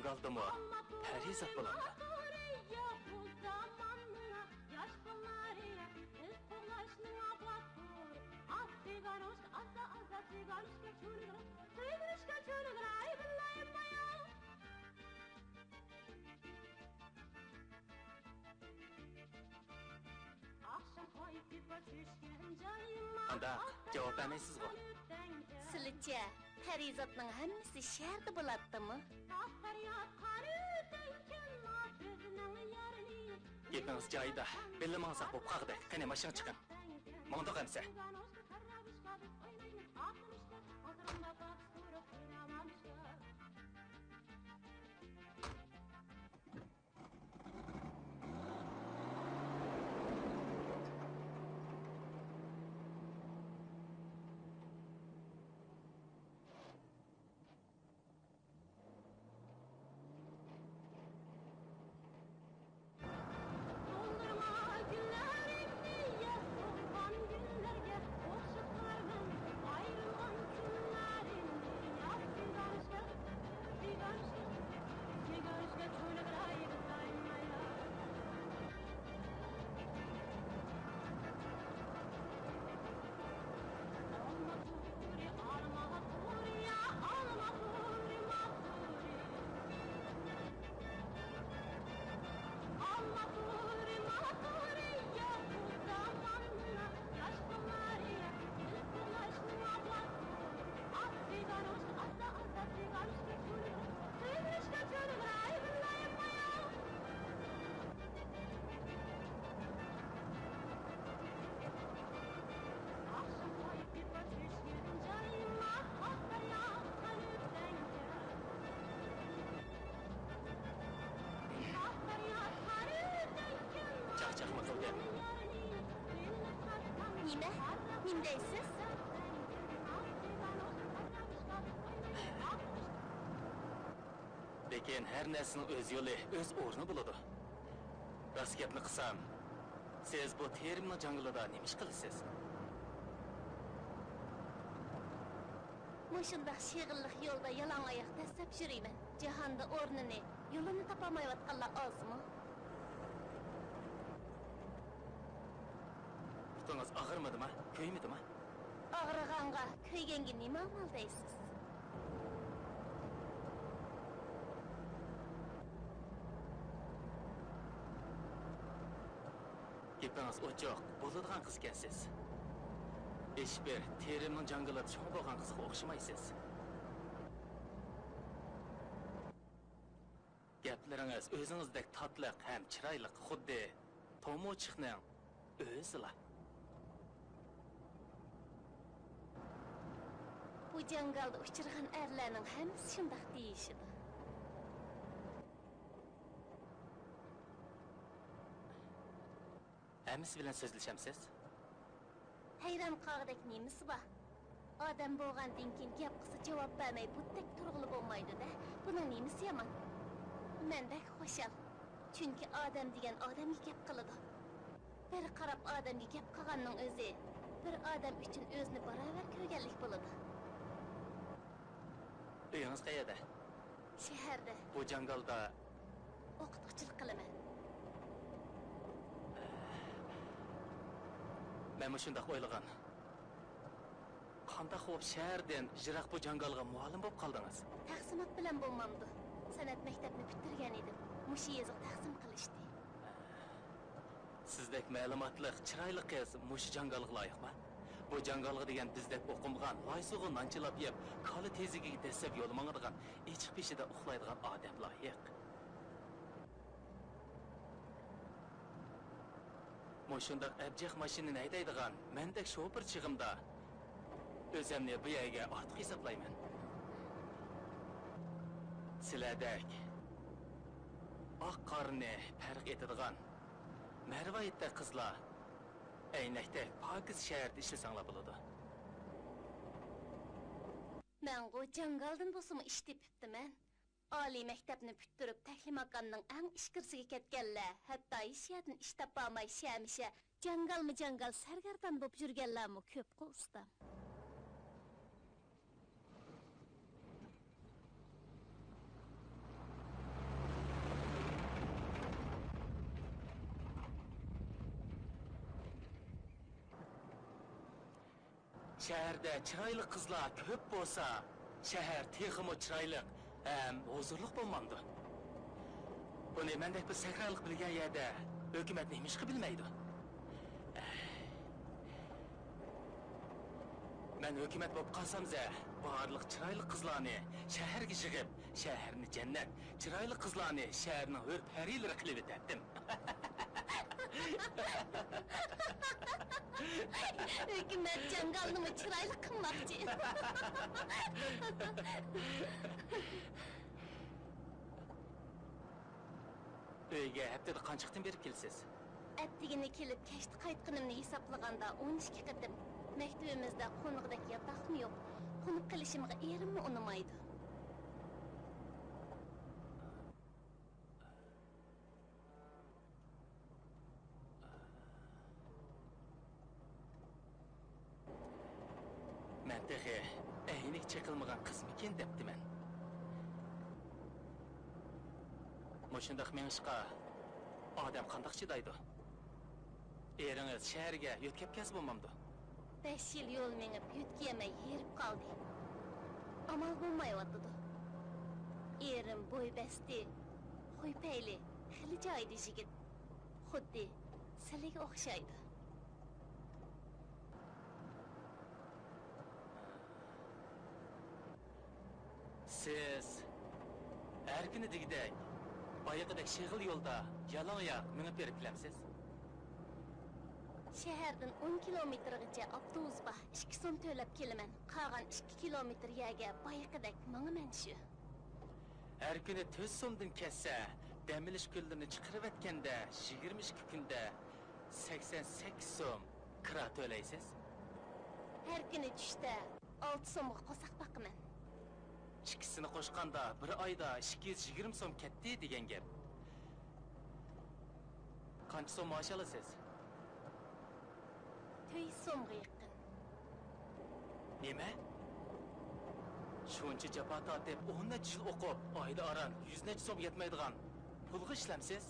jangaldıma Parizat bulanda. Anda cevap vermeysiz bu. Sizce Parizatның hammasi shaharda bo'ladimi? Gepiniz joyida, bilmasangiz bo'p qoldi. Qani mashina chiqing. Manda qamsa. Nimdeysiz? Lekin her narsaning o'z yo'li, o'z o'rni bo'ladi. Rost gapni qilsam, siz bu terimning janglida nima ish qilasiz? Mushundaq shig'illiq yo'lda yalang oyoq dastlab yurayman. Jahonda o'rnini, yo'lini topolmayotganlar ozmi? Putungiz og'irmadimi, ko'ymidimi? Og'rig'anga, ko'yganga nima amal deysiz? Gapingiz ochiq, bo'ladigan qiz ekansiz. Hech bir terimning janglida cho'ng bo'lgan qizga o'xshamaysiz. Gaplaringiz o'zingizdek tatliq ham chiroyli, xuddi tomochiqning o'zila. Bu jangalda uchirgan erlarning hammasi shunday deyishidi. Hammasi bilan so'zlashamsiz? Hayron qolgandek nimasi bor? Odam bo'lgandan keyin gap qilsa javob bermay butdak turg'ili bo'lmaydi-da. Buning nimasi yomon? Mendek xo'shal. Chunki odam degan odamga gap qiladi. Bir qarab odamga gap qilganning o'zi bir odam uchun o'zini barobar ko'rganlik bo'ladi. Uyingiz qayerda? Shaharda. Bu jangalda o'qituvchilik qilaman. Men shunday o'ylagan. Qanday xo'p shahardan yiroq bu jangalga muallim bo'lib qoldingiz? Taqsimot bilan bo'lmamdi. San'at maktabini bitirgan edim. Mushi yeziq taqsim qilishdi. Sizdek ma'lumotli, chiroyli qiz mush jangalga loyiqmi? Bu jangalga degan bizdek o'qimgan, loysug'i nanchilab yeb, koli tezigiga desab yo'l mangadigan, ichiq peshida uxlaydigan odam loyiq. Mo'shunda abjaq mashinani haydaydigan, mendek shofir chig'imda o'zimni bu yerga ortiq hisoblayman. Sizlardek oq qorni farq etadigan marvayatda qizlar aynakdek pokiz shaharda ishlasanglar bo'ladi. Men bu jangaldan bo'lsam ish tepibdiman. Oliy maktabni bitirib Taklimakonning eng ishkirsiga ketganlar, hatto ishyadan ish topolmay shamisha jangal sargardan bo'lib yurganlarmi ko'p qo'stam. Şəhərdə çıraylı qızlar köp bolsa, şəhər texmo çıraylıq, həm huzurluq bolmamdı. Bunu məndək bir səkralıq bilgən yerdə hökumət neymiş ki bilməydi. Mən hökumət bob qalsamza, barlıq çıraylı qızlarını şəhərə yığıb, şəhərini cənnət, çıraylı qızlarını şəhərinin hör pəriləri qılıb etdim. Hükümet cangalını çıraylı kılmakçı. Öyge heptada qançıqdan berip kelsiz? Ettigini kelip keşti qaytqınımni hesaplaganda 12 qıdım. Mektubimizde qonuqdak yataqım yok. Qonuq qilishimga erimmi unamaydı. Mən dəxi əynik çəkilməğən qızmıken depti mən. Moşundaq men işqa adam qandaq çidaydı? Eriniz şəhərgə yötkəp kəsib olmamdı. 5 yıl yol menip yütkiyemey yerip kaldı. Amal bulmayıvatıdı. Erim boy besti, huy peyli, xili caydı jigit. Xuddi silige oxşaydı. Siz her günü digidek, bayıqıdek şığıl yolda yalan ayak minip berip bilemsiz? Şehirden 10 kilometrgacha avtobusga 2 so'm to'lab kelaman. Qolgan 2 kilometr yerga bayaqidek manaman shu. Her günü 4 so'mdan kesse, demilish kunlarini chiqarib etganda 22 kunda 88 so'm kira to'laysiz. Her kuni tushda 6 so'mga qo'saq baqaman. İkisini qo'shganda bir oyda 220 so'm ketdi degan gap. Qancha so'm maosh olasiz? 4 so'mga yaqin. Nima? Shuncha japa tortib 10 necha yil o'qib, oyda aran 100 necha so'm yetmaydigan pulga ishlamsiz?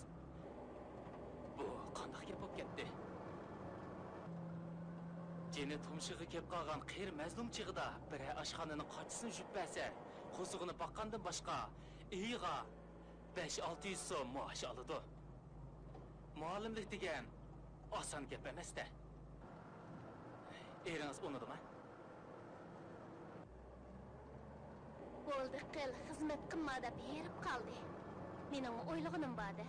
Bu qanday gap bo'lib ketdi? Jeni tumshig'i kelib qolgan qiyr mazlum chig'ida bir oshxonaning qochisini jubbersa, qo'zug'ini baqqandan boshqa iyiga 5-600 so'm maosh oladi. Muallimlik degan oson gap emas-da. Eringiz unudimi? Bo'ldi qil, xizmat qilma deb yerib qoldi. Mening o'ylig'im bor-da.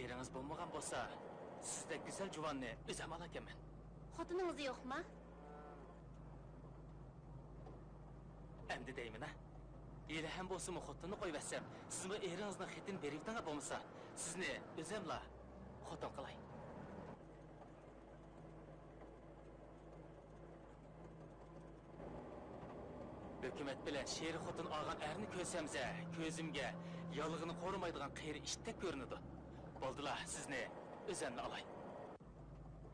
Eringiz bo'lmagan bo'lsa, sizda go'zal juvonni o'zim olakanman. Xotiningiz yo'qmi? Endi deyman-a. Yeli ham bo'lsa-mu xotinni qo'yvatsam, sizmi eringizni xetin beribdan bo'lmasa, sizni o'zimla xotin qilay. Hökumət bilan şehri xotin olgan erni ko'rsamza, ko'zimga yolg'ini qo'rimaydigan qiyri ishdek ko'rinadi. Bo'ldilar, sizni o'zimni olay.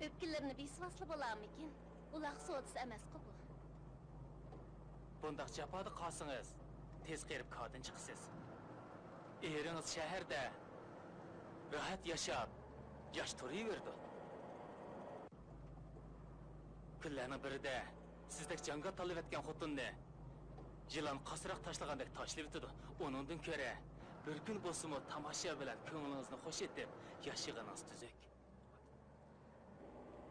Öpkülerini bisvaslı bo'larmikin? Ular so'disi emas-ku bu. Bundaq japoda qolsangiz, tez qerib kodin chiqsiz. Eringiz shaharda rahat yashab, yosh turaverdi. Kunlarning birida sizdek jonga talab etgan xotinni yılan qasıraq tashlagandek tashlab o'tadi. Onundan ko'ra bir kun bo'lsa-mu tomosha bilan ko'nglingizni xo'sh etib, yashag'ingiz tuzuk.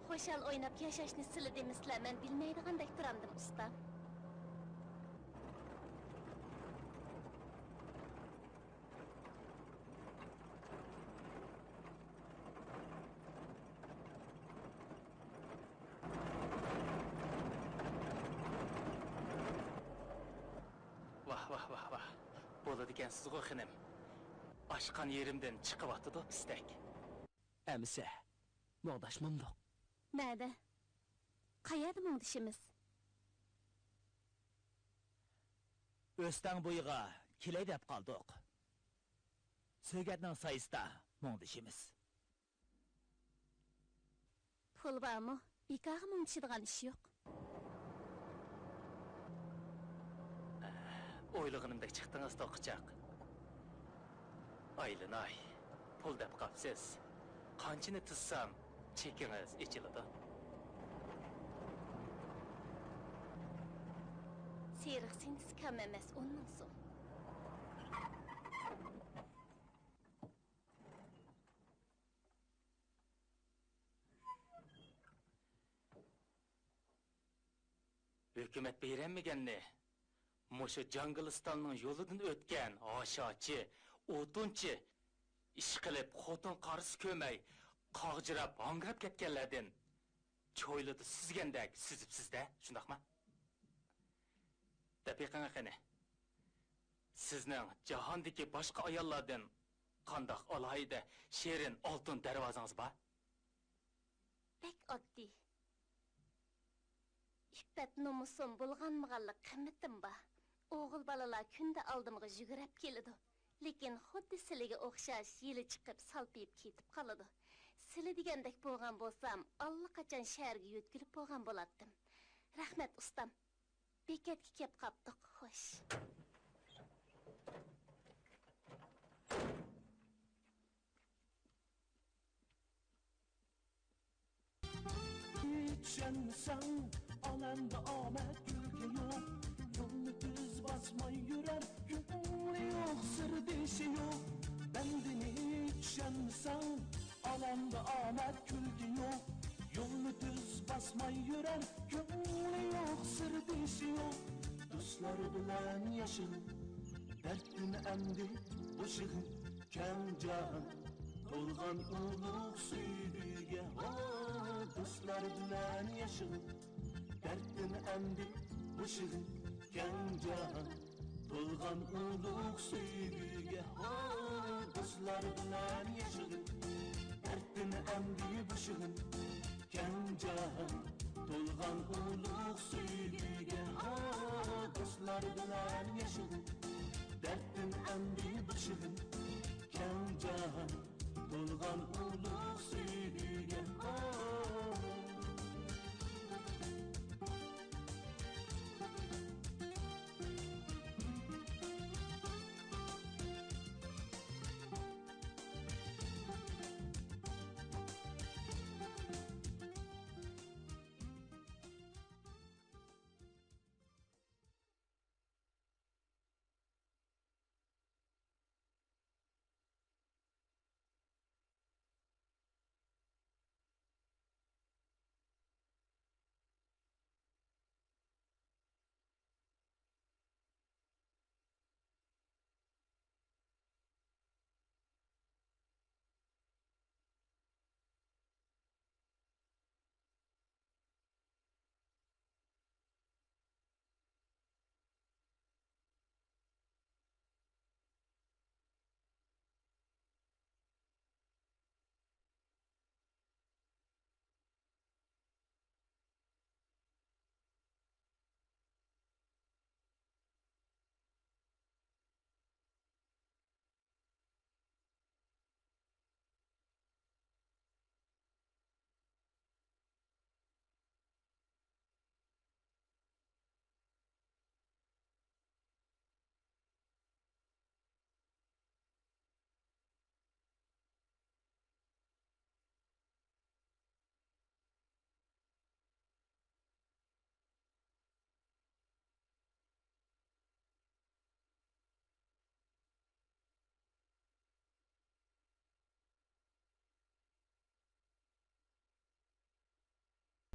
Xo'shal o'ynab yashashni sili demisizlar, men bilmaydigandek turamdim ustam. Vah. Bo'ladi ekansiz qo'y xinim. Oshqan yerimdan chiqib atdi pistak. Əmsə, muğdaşmamdıq. Nerede? Qayerda muğdishimiz? Östən buyuğa kiley dep qaldıq. Söygətnin sayısda muğdishimiz. Pul barmı? Bekağa muğdishadigan ish yo'q. O'ylig'inimdek chiqdingiz to'qichaq. Aylinay, pul deb qapsiz. Qanchini tizsam, chekingiz ichiladi. Seriq sendis kam emas, ondan so'ng. Hükümet beğenmegenni, Muşu Cangilistan'ın yoludan ötken aşaçı, otunçı, iş qilib xotin qarisi kömey, qag'jirab, hangrab ketganlardan cho'ylida süzgandek süzibsiz-da, shundaqmi? Daqiqanga qani. Sizning jahondagi boshqa ayollardan qandaq alohida sherin oltin darvozangiz bor? Bek oddiy. İffet nomusum bulğanmığanlıq qimmetim ba. Oğul balalar künde aldımğı jügürep kelidi. Lekin xuddi siliga o'xshash yili chiqib salpiyib ketib qoladi. Sili degandek bo'lgan bo'lsam, allaqachon shaharga yo'tkilib bo'lgan bo'lardim. Rahmat ustam. Bekatga kelib qaptiq, xo'sh. Düşensen alanda amet gülge yok. Yolunu düz basmay yürər, gönlü yok, sır dişi yok. Bendini düşensen alanda amet gülge yok. Yolunu düz basmay yürər, gönlü yok, sır dişi yok. Dostlar bilen yaşın, dertini emdi ışığın, kem can. Olğan uluq süydüge, dostlar bilen yaşın, dertini emdi ışığın, kem can. Olğan uluq süydüge, dostlar bilen yaşın, dertini emdi ışığın, kem can. Olğan uluq süydüge, dostlar bilen yaşın, dertini emdi ışığın, kem can.